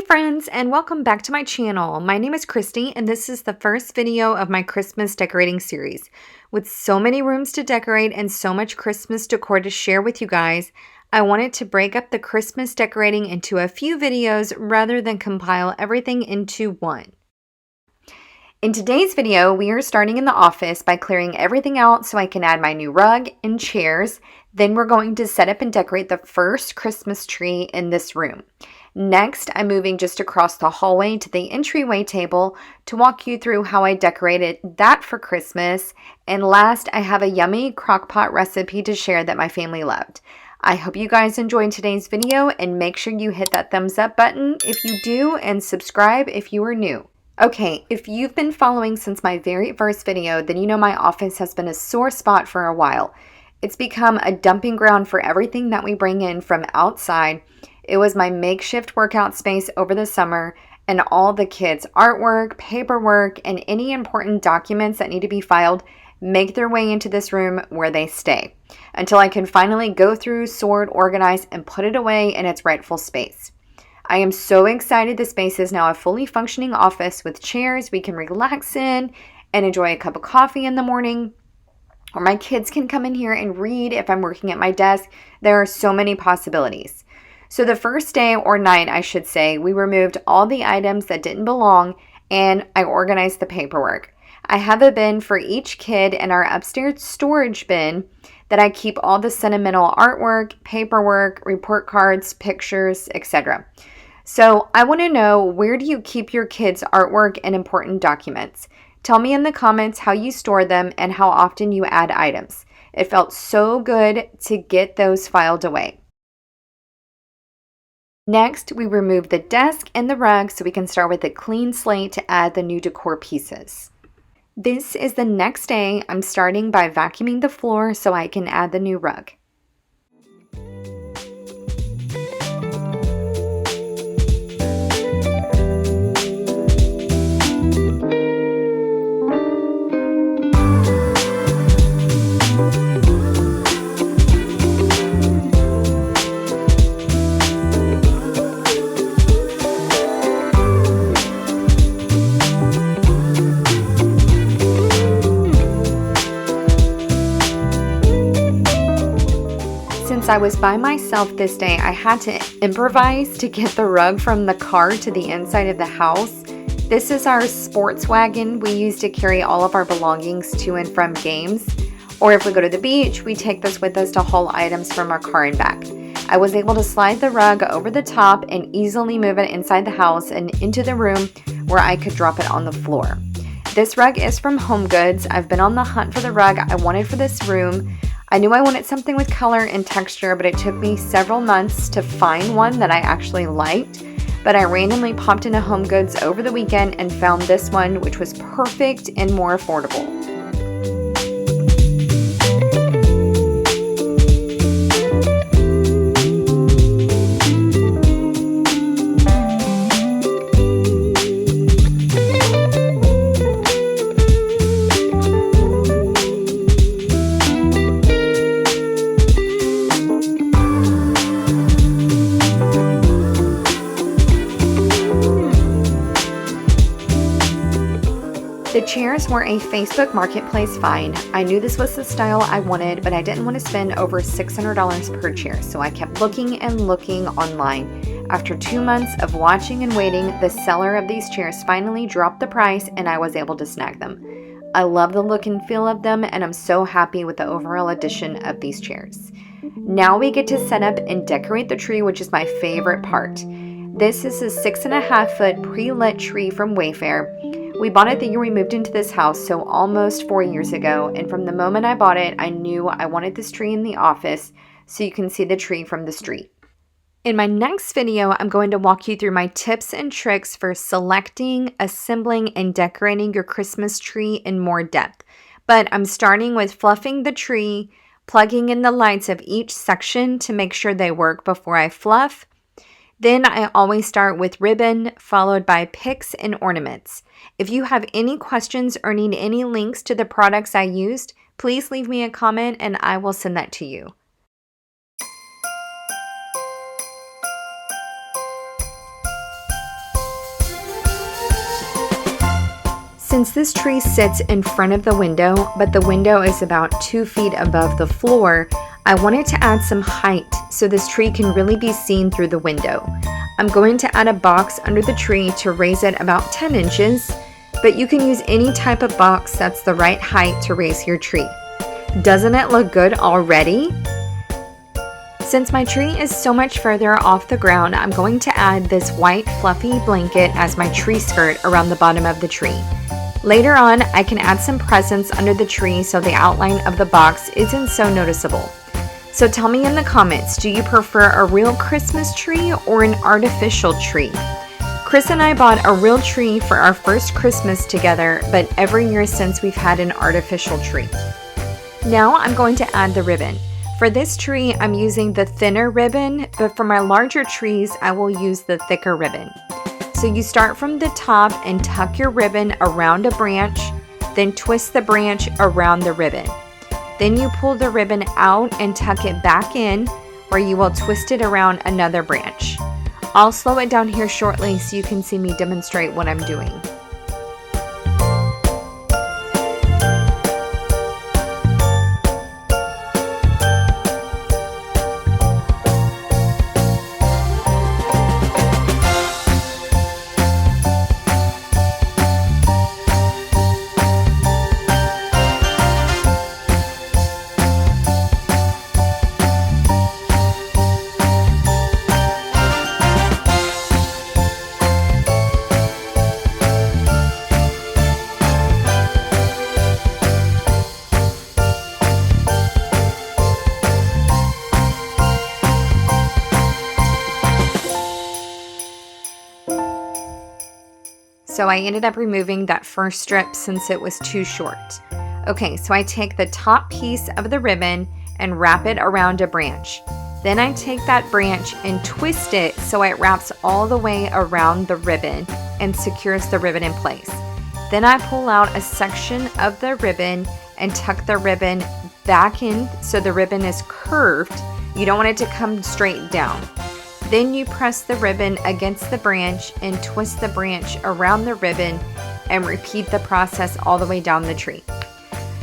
Hey friends, and welcome back to my channel. My name is Christy, and this is the first video of my Christmas decorating series. With so many rooms to decorate and so much Christmas decor to share with you guys, I wanted to break up the Christmas decorating into a few videos rather than compile everything into one. In today's video, we are starting in the office by clearing everything out so I can add my new rug and chairs. Then we're going to set up and decorate the first Christmas tree in this room. Next, I'm moving just across the hallway to the entryway table to walk you through how I decorated that for Christmas. And last, I have a yummy crock-pot recipe to share that my family loved. I hope you guys enjoyed today's video, and make sure you hit that thumbs up button if you do and subscribe if you are new. Okay, if you've been following since my very first video, then you know my office has been a sore spot for a while. It's become a dumping ground for everything that we bring in from outside. It was my makeshift workout space over the summer, and all the kids' artwork, paperwork, and any important documents that need to be filed make their way into this room where they stay, until I can finally go through, sort, organize, and put it away in its rightful space. I am so excited the space is now a fully functioning office with chairs we can relax in and enjoy a cup of coffee in the morning, or my kids can come in here and read if I'm working at my desk. There are so many possibilities. So the first day, or night I should say, we removed all the items that didn't belong and I organized the paperwork. I have a bin for each kid in our upstairs storage bin that I keep all the sentimental artwork, paperwork, report cards, pictures, etc. So I want to know, where do you keep your kids' artwork and important documents? Tell me in the comments how you store them and how often you add items. It felt so good to get those filed away. Next, we remove the desk and the rug so we can start with a clean slate to add the new decor pieces. This is the next day. I'm starting by vacuuming the floor so I can add the new rug. Since I was by myself this day, I had to improvise to get the rug from the car to the inside of the house. This is our sports wagon we use to carry all of our belongings to and from games. Or if we go to the beach, we take this with us to haul items from our car and back. I was able to slide the rug over the top and easily move it inside the house and into the room where I could drop it on the floor. This rug is from HomeGoods. I've been on the hunt for the rug I wanted for this room. I knew I wanted something with color and texture, but it took me several months to find one that I actually liked. But I randomly popped into HomeGoods over the weekend and found this one, which was perfect and more affordable. The chairs were a Facebook Marketplace find. I knew this was the style I wanted, but I didn't want to spend over $600 per chair, so I kept looking and looking online. After 2 months of watching and waiting, the seller of these chairs finally dropped the price and I was able to snag them. I love the look and feel of them, and I'm so happy with the overall addition of these chairs. Now we get to set up and decorate the tree, which is my favorite part. This is a 6.5-foot pre-lit tree from Wayfair. We bought it the year we moved into this house, so almost 4 years ago, and from the moment I bought it, I knew I wanted this tree in the office so you can see the tree from the street. In my next video, I'm going to walk you through my tips and tricks for selecting, assembling, and decorating your Christmas tree in more depth. But I'm starting with fluffing the tree, plugging in the lights of each section to make sure they work before I fluff. Then I always start with ribbon, followed by picks and ornaments. If you have any questions or need any links to the products I used, please leave me a comment and I will send that to you. Since this tree sits in front of the window, but the window is about 2 feet above the floor, I wanted to add some height so this tree can really be seen through the window. I'm going to add a box under the tree to raise it about 10 inches, but you can use any type of box that's the right height to raise your tree. Doesn't it look good already? Since my tree is so much further off the ground, I'm going to add this white fluffy blanket as my tree skirt around the bottom of the tree. Later on, I can add some presents under the tree so the outline of the box isn't so noticeable. So tell me in the comments, do you prefer a real Christmas tree or an artificial tree? Chris and I bought a real tree for our first Christmas together, but every year since we've had an artificial tree. Now I'm going to add the ribbon. For this tree, I'm using the thinner ribbon, but for my larger trees, I will use the thicker ribbon. So you start from the top and tuck your ribbon around a branch, then twist the branch around the ribbon. Then you pull the ribbon out and tuck it back in, where you will twist it around another branch. I'll slow it down here shortly so you can see me demonstrate what I'm doing. So I ended up removing that first strip since it was too short. Okay, so I take the top piece of the ribbon and wrap it around a branch. Then I take that branch and twist it so it wraps all the way around the ribbon and secures the ribbon in place. Then I pull out a section of the ribbon and tuck the ribbon back in so the ribbon is curved. You don't want it to come straight down. Then you press the ribbon against the branch and twist the branch around the ribbon and repeat the process all the way down the tree.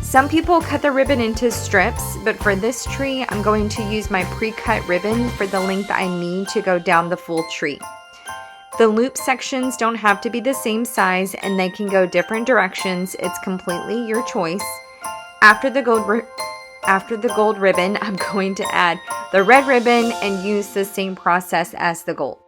Some people cut the ribbon into strips, but for this tree, I'm going to use my pre-cut ribbon for the length I need to go down the full tree. The loop sections don't have to be the same size and they can go different directions. It's completely your choice. After the gold ribbon, I'm going to add the red ribbon and use the same process as the gold.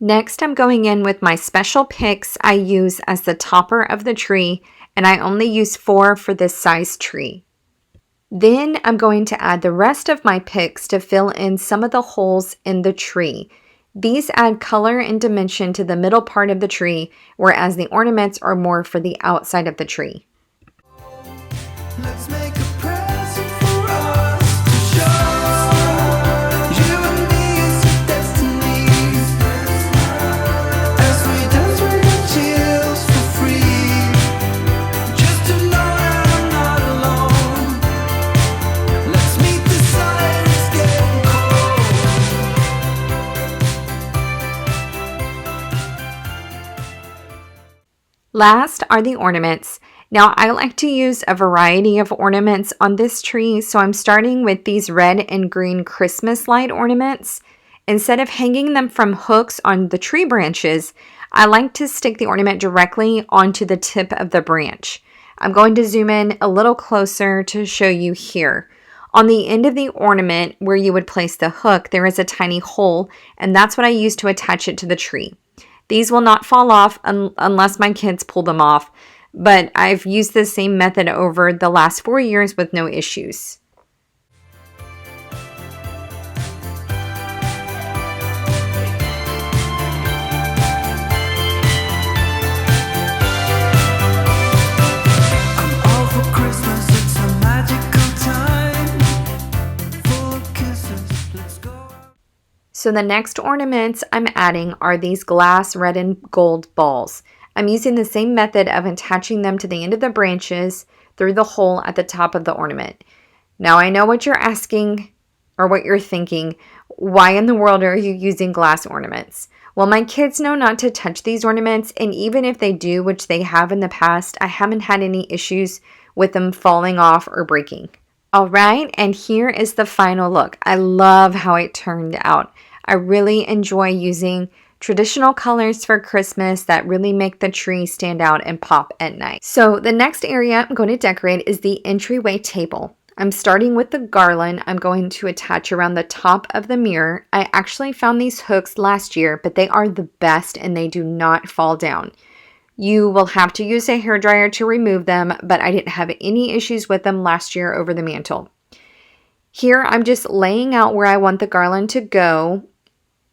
Next, I'm going in with my special picks I use as the topper of the tree, and I only use 4 for this size tree. Then I'm going to add the rest of my picks to fill in some of the holes in the tree. These add color and dimension to the middle part of the tree, whereas the ornaments are more for the outside of the tree. Let's make a present for us to show you and me is your destiny. As we dance with the chills for free, just to know that I'm not alone. Let's meet the sun, it's getting cold. Last are the ornaments. Now, I like to use a variety of ornaments on this tree, so I'm starting with these red and green Christmas light ornaments. Instead of hanging them from hooks on the tree branches, I like to stick the ornament directly onto the tip of the branch. I'm going to zoom in a little closer to show you here. On the end of the ornament where you would place the hook, there is a tiny hole, and that's what I use to attach it to the tree. These will not fall off unless my kids pull them off, but I've used the same method over the last 4 years with no issues. So the next ornaments I'm adding are these glass red and gold balls. I'm using the same method of attaching them to the end of the branches through the hole at the top of the ornament. Now I know what you're asking or what you're thinking. Why in the world are you using glass ornaments? Well, my kids know not to touch these ornaments, and even if they do, which they have in the past, I haven't had any issues with them falling off or breaking. All right, and here is the final look. I love how it turned out. I really enjoy using traditional colors for Christmas that really make the tree stand out and pop at night. So the next area I'm going to decorate is the entryway table. I'm starting with the garland I'm going to attach around the top of the mirror. I actually found these hooks last year, but they are the best and they do not fall down. You will have to use a hairdryer to remove them, but I didn't have any issues with them last year over the mantle. Here I'm just laying out where I want the garland to go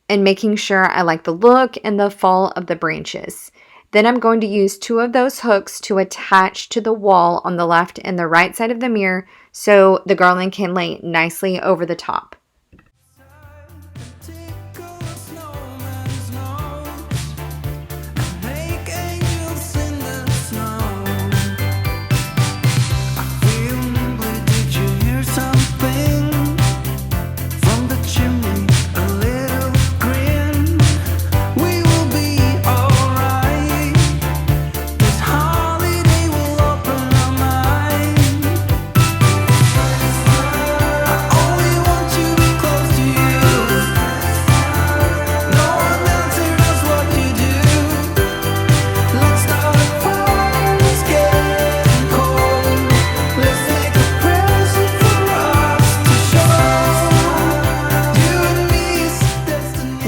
and making sure I like the look and the fall of the branches. Then I'm going to use 2 of those hooks to attach to the wall on the left and the right side of the mirror so the garland can lay nicely over the top.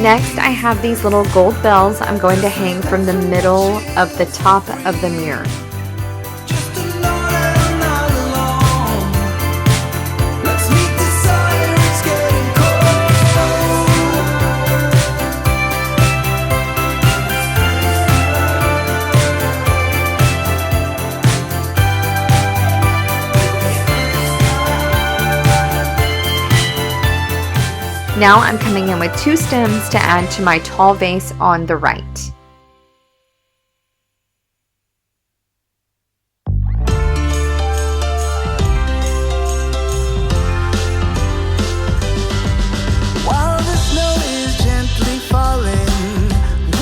Next, I have these little gold bells I'm going to hang from the middle of the top of the mirror. Now I'm coming in with 2 stems to add to my tall vase on the right. While the snow is gently falling,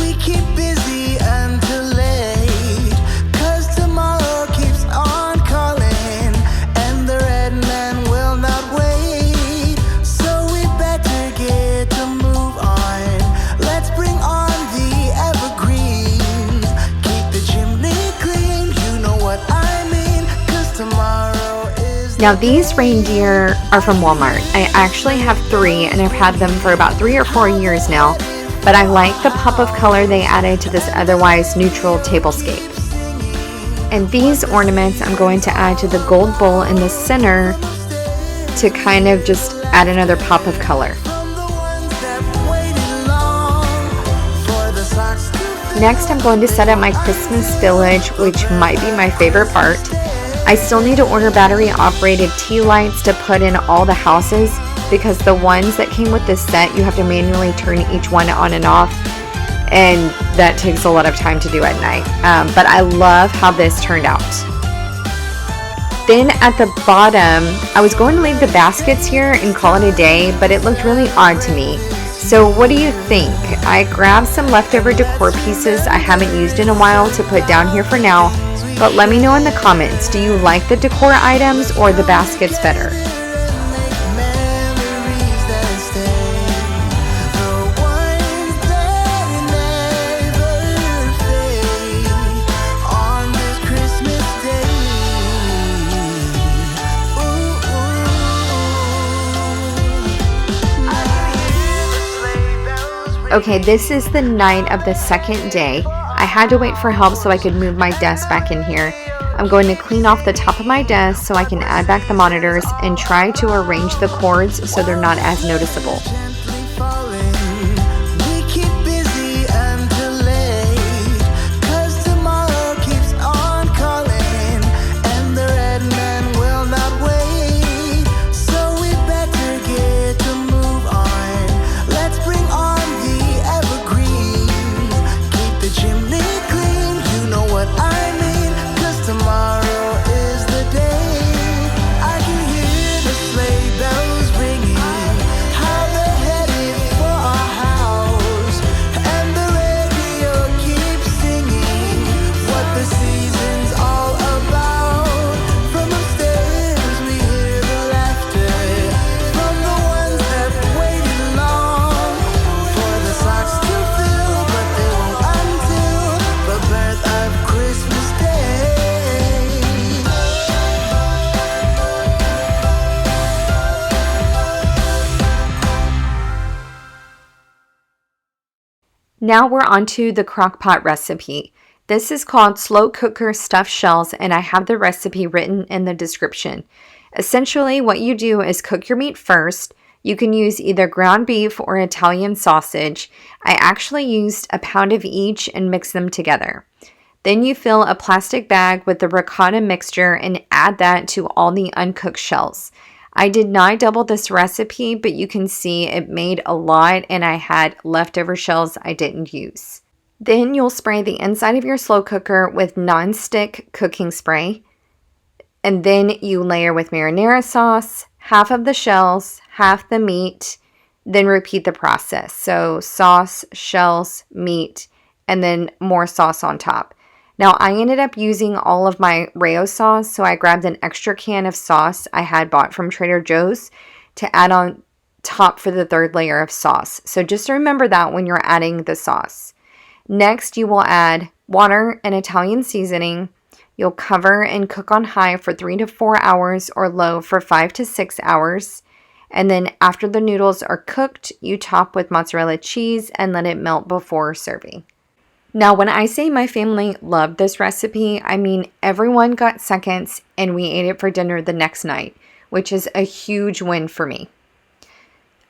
we keep busy until late, 'cause tomorrow keeps on calling, and the red man will not wait. So we better get to move on. Let's bring on the evergreens. Keep the chimney clean, you know what I mean, 'cause tomorrow is Now these reindeer are from Walmart. I actually have 3 and I've had them for about 3 or 4 years now, but I like the pop of color they added to this otherwise neutral tablescape. And these ornaments I'm going to add to the gold bowl in the center to kind of just add another pop of color. from the ones that waited long for the socks to fit. Next, I'm going to set up my Christmas village, which might be my favorite part. I still need to order battery operated tea lights to put in all the houses because the ones that came with this set, you have to manually turn each one on and off, and that takes a lot of time to do at night. But I love how this turned out. Then at the bottom, I was going to leave the baskets here and call it a day, but it looked really odd to me. So what do you think? I grabbed some leftover decor pieces I haven't used in a while to put down here for now, But let me know in the comments, do you like the decor items or the baskets better? Okay, this is the night of the second day. I had to wait for help so I could move my desk back in here. I'm going to clean off the top of my desk so I can add back the monitors and try to arrange the cords so they're not as noticeable. Now we're on to the crock pot recipe. This is called slow cooker stuffed shells, and I have the recipe written in the description. Essentially, what you do is cook your meat first. You can use either ground beef or Italian sausage. I actually used a pound of each and mixed them together. Then you fill a plastic bag with the ricotta mixture and add that to all the uncooked shells. I did not double this recipe, but you can see it made a lot and I had leftover shells I didn't use. Then you'll spray the inside of your slow cooker with non-stick cooking spray. And then you layer with marinara sauce, half of the shells, half the meat, then repeat the process. So sauce, shells, meat, and then more sauce on top. Now, I ended up using all of my Rayo sauce, so I grabbed an extra can of sauce I had bought from Trader Joe's to add on top for the third layer of sauce. So just remember that when you're adding the sauce. Next, you will add water and Italian seasoning. You'll cover and cook on high for 3 to 4 hours or low for 5 to 6 hours. And then after the noodles are cooked, you top with mozzarella cheese and let it melt before serving. Now, when I say my family loved this recipe, I mean everyone got seconds and we ate it for dinner the next night, which is a huge win for me.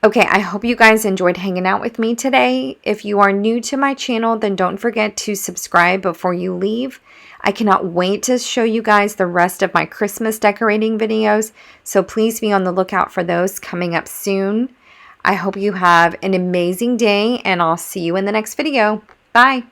Okay, I hope you guys enjoyed hanging out with me today. If you are new to my channel, then don't forget to subscribe before you leave. I cannot wait to show you guys the rest of my Christmas decorating videos, so please be on the lookout for those coming up soon. I hope you have an amazing day and I'll see you in the next video. Bye!